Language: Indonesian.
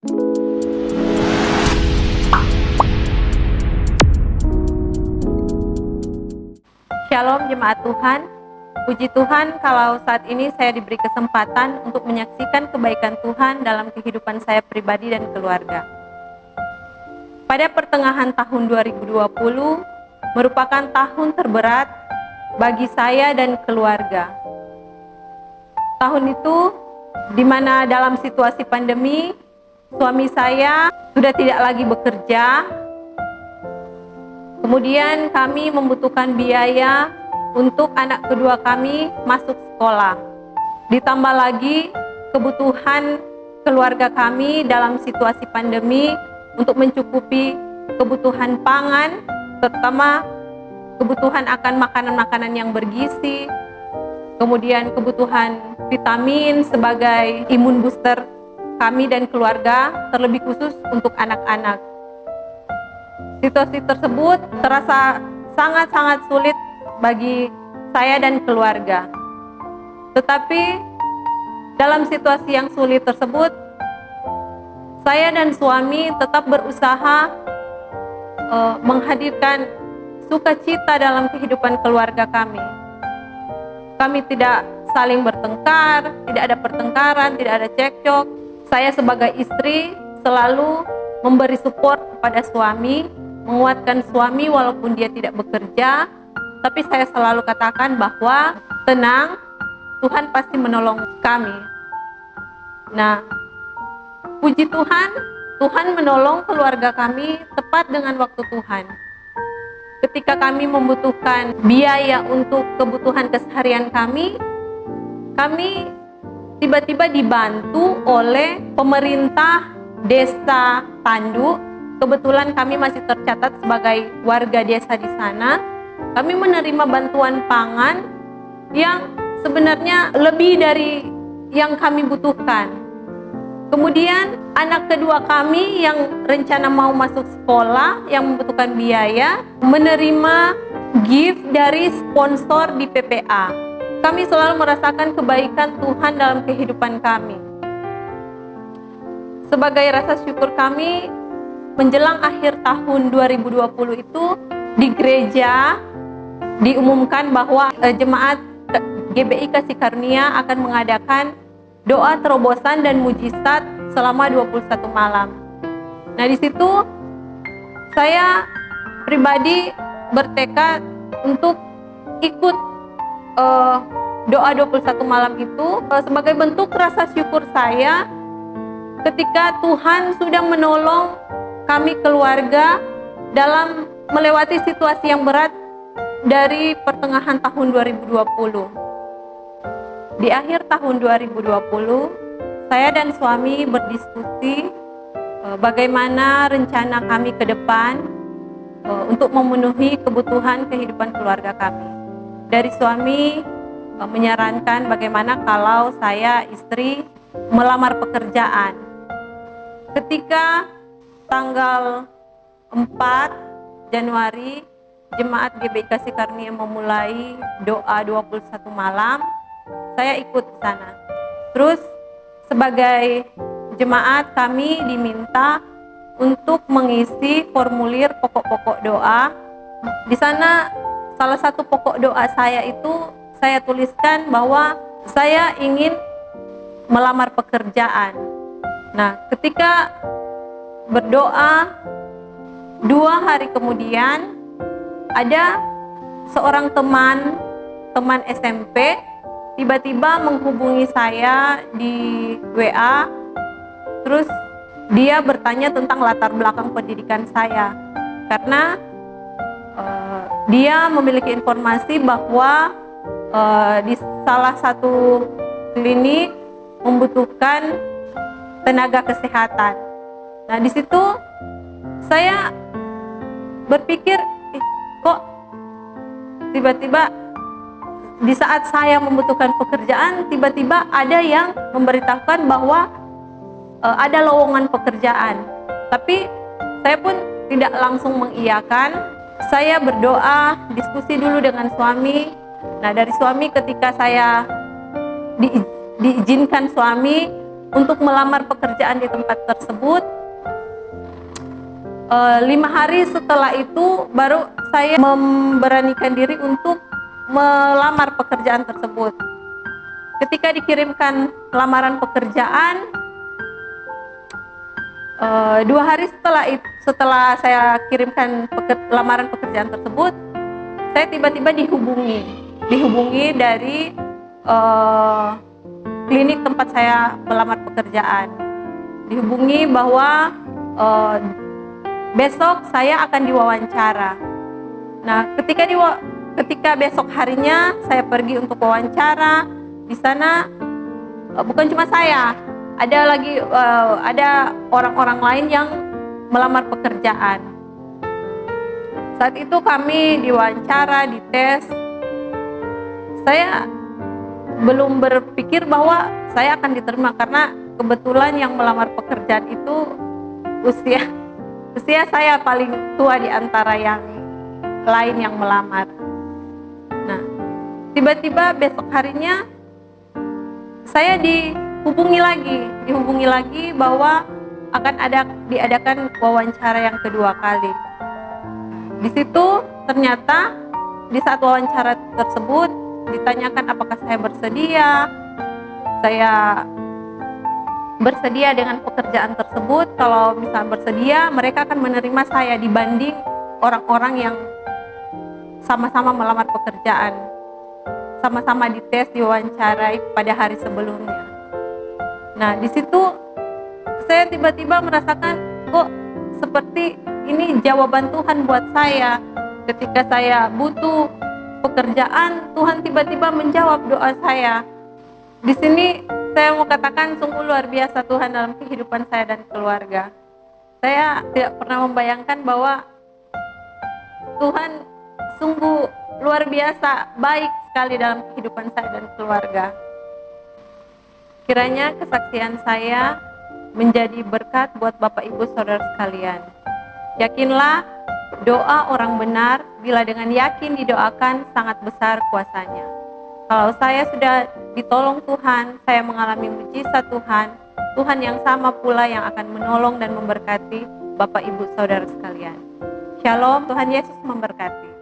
Shalom jemaat Tuhan, puji Tuhan kalau saat ini saya diberi kesempatan untuk menyaksikan kebaikan Tuhan dalam kehidupan saya pribadi dan keluarga. Pada pertengahan tahun 2020 merupakan tahun terberat bagi saya dan keluarga. Tahun itu di mana dalam situasi pandemi, suami saya sudah tidak lagi bekerja. Kemudian kami membutuhkan biaya untuk anak kedua kami masuk sekolah. Ditambah lagi kebutuhan keluarga kami dalam situasi pandemi untuk mencukupi kebutuhan pangan, terutama kebutuhan akan makanan-makanan yang bergizi, kemudian kebutuhan vitamin sebagai imun booster kami dan keluarga, terlebih khusus untuk anak-anak. Situasi tersebut terasa sangat-sangat sulit bagi saya dan keluarga. Tetapi dalam situasi yang sulit tersebut, saya dan suami tetap berusaha menghadirkan sukacita dalam kehidupan keluarga kami. Kami tidak saling bertengkar, tidak ada pertengkaran, tidak ada cekcok. Saya sebagai istri selalu memberi support kepada suami, menguatkan suami walaupun dia tidak bekerja, tapi saya selalu katakan bahwa tenang, Tuhan pasti menolong kami. Nah, puji Tuhan, Tuhan menolong keluarga kami tepat dengan waktu Tuhan. Ketika kami membutuhkan biaya untuk kebutuhan keseharian kami tiba-tiba dibantu oleh pemerintah desa Pandu. Kebetulan kami masih tercatat sebagai warga desa di sana. Kami menerima bantuan pangan yang sebenarnya lebih dari yang kami butuhkan. Kemudian anak kedua kami yang rencana mau masuk sekolah, yang membutuhkan biaya, menerima gift dari sponsor di PPA. Kami selalu merasakan kebaikan Tuhan dalam kehidupan kami. Sebagai rasa syukur kami, menjelang akhir tahun 2020 itu di gereja diumumkan bahwa jemaat GBI Kasih Karunia akan mengadakan doa terobosan dan mujizat selama 21 malam. Nah, di situ saya pribadi bertekad untuk ikut doa 21 malam itu sebagai bentuk rasa syukur saya ketika Tuhan sudah menolong kami keluarga dalam melewati situasi yang berat dari pertengahan tahun 2020. Di akhir tahun 2020, saya dan suami berdiskusi bagaimana rencana kami ke depan untuk memenuhi kebutuhan kehidupan keluarga kami. Dari suami menyarankan bagaimana kalau saya istri melamar pekerjaan. Ketika tanggal 4 Januari Jemaat GBI Kasih Karunia memulai doa 21 malam, saya ikut ke sana. Terus sebagai jemaat kami diminta untuk mengisi formulir pokok-pokok doa. Di sana salah satu pokok doa saya itu saya tuliskan bahwa saya ingin melamar pekerjaan. Nah, ketika berdoa 2 hari kemudian ada seorang teman SMP tiba-tiba menghubungi saya di WA. Terus dia bertanya tentang latar belakang pendidikan saya karena dia memiliki informasi bahwa di salah satu klinik membutuhkan tenaga kesehatan. Nah, di situ saya berpikir, kok tiba-tiba di saat saya membutuhkan pekerjaan, tiba-tiba ada yang memberitahukan bahwa ada lowongan pekerjaan. Tapi saya pun tidak langsung mengiyakan. Saya berdoa, diskusi dulu dengan suami. Nah, dari suami ketika saya diizinkan suami, untuk melamar pekerjaan di tempat tersebut. 5 hari setelah itu baru saya memberanikan diri untuk melamar pekerjaan tersebut. Ketika dikirimkan lamaran pekerjaan, 2 hari setelah saya kirimkan lamaran pekerjaan tersebut, saya tiba-tiba dihubungi dari klinik tempat saya melamar pekerjaan. Dihubungi bahwa besok saya akan diwawancara. Nah, ketika besok harinya saya pergi untuk wawancara, di sana bukan cuma saya, ada orang-orang lain yang melamar pekerjaan. Saat itu kami diwawancara, dites. Saya belum berpikir bahwa saya akan diterima karena kebetulan yang melamar pekerjaan itu usia saya paling tua di antara yang lain yang melamar. Nah, tiba-tiba besok harinya saya dihubungi lagi bahwa akan diadakan wawancara yang kedua kali. Di situ ternyata di saat wawancara tersebut ditanyakan apakah saya bersedia dengan pekerjaan tersebut. Kalau misal bersedia, mereka akan menerima saya dibanding orang-orang yang sama-sama melamar pekerjaan, sama-sama dites, diwawancarai pada hari sebelumnya. Nah, di situ saya tiba-tiba merasakan kok seperti ini jawaban Tuhan buat saya. Ketika saya butuh pekerjaan, Tuhan tiba-tiba menjawab doa saya. Di sini saya mau katakan sungguh luar biasa Tuhan dalam kehidupan saya dan keluarga. Saya tidak pernah membayangkan bahwa Tuhan sungguh luar biasa baik sekali dalam kehidupan saya dan keluarga. Kiranya kesaksian saya menjadi berkat buat Bapak Ibu Saudara sekalian. Yakinlah doa orang benar bila dengan yakin didoakan sangat besar kuasanya. Kalau saya sudah ditolong Tuhan, saya mengalami mujizat Tuhan, Tuhan yang sama pula yang akan menolong dan memberkati Bapak Ibu Saudara sekalian. Shalom, Tuhan Yesus memberkati.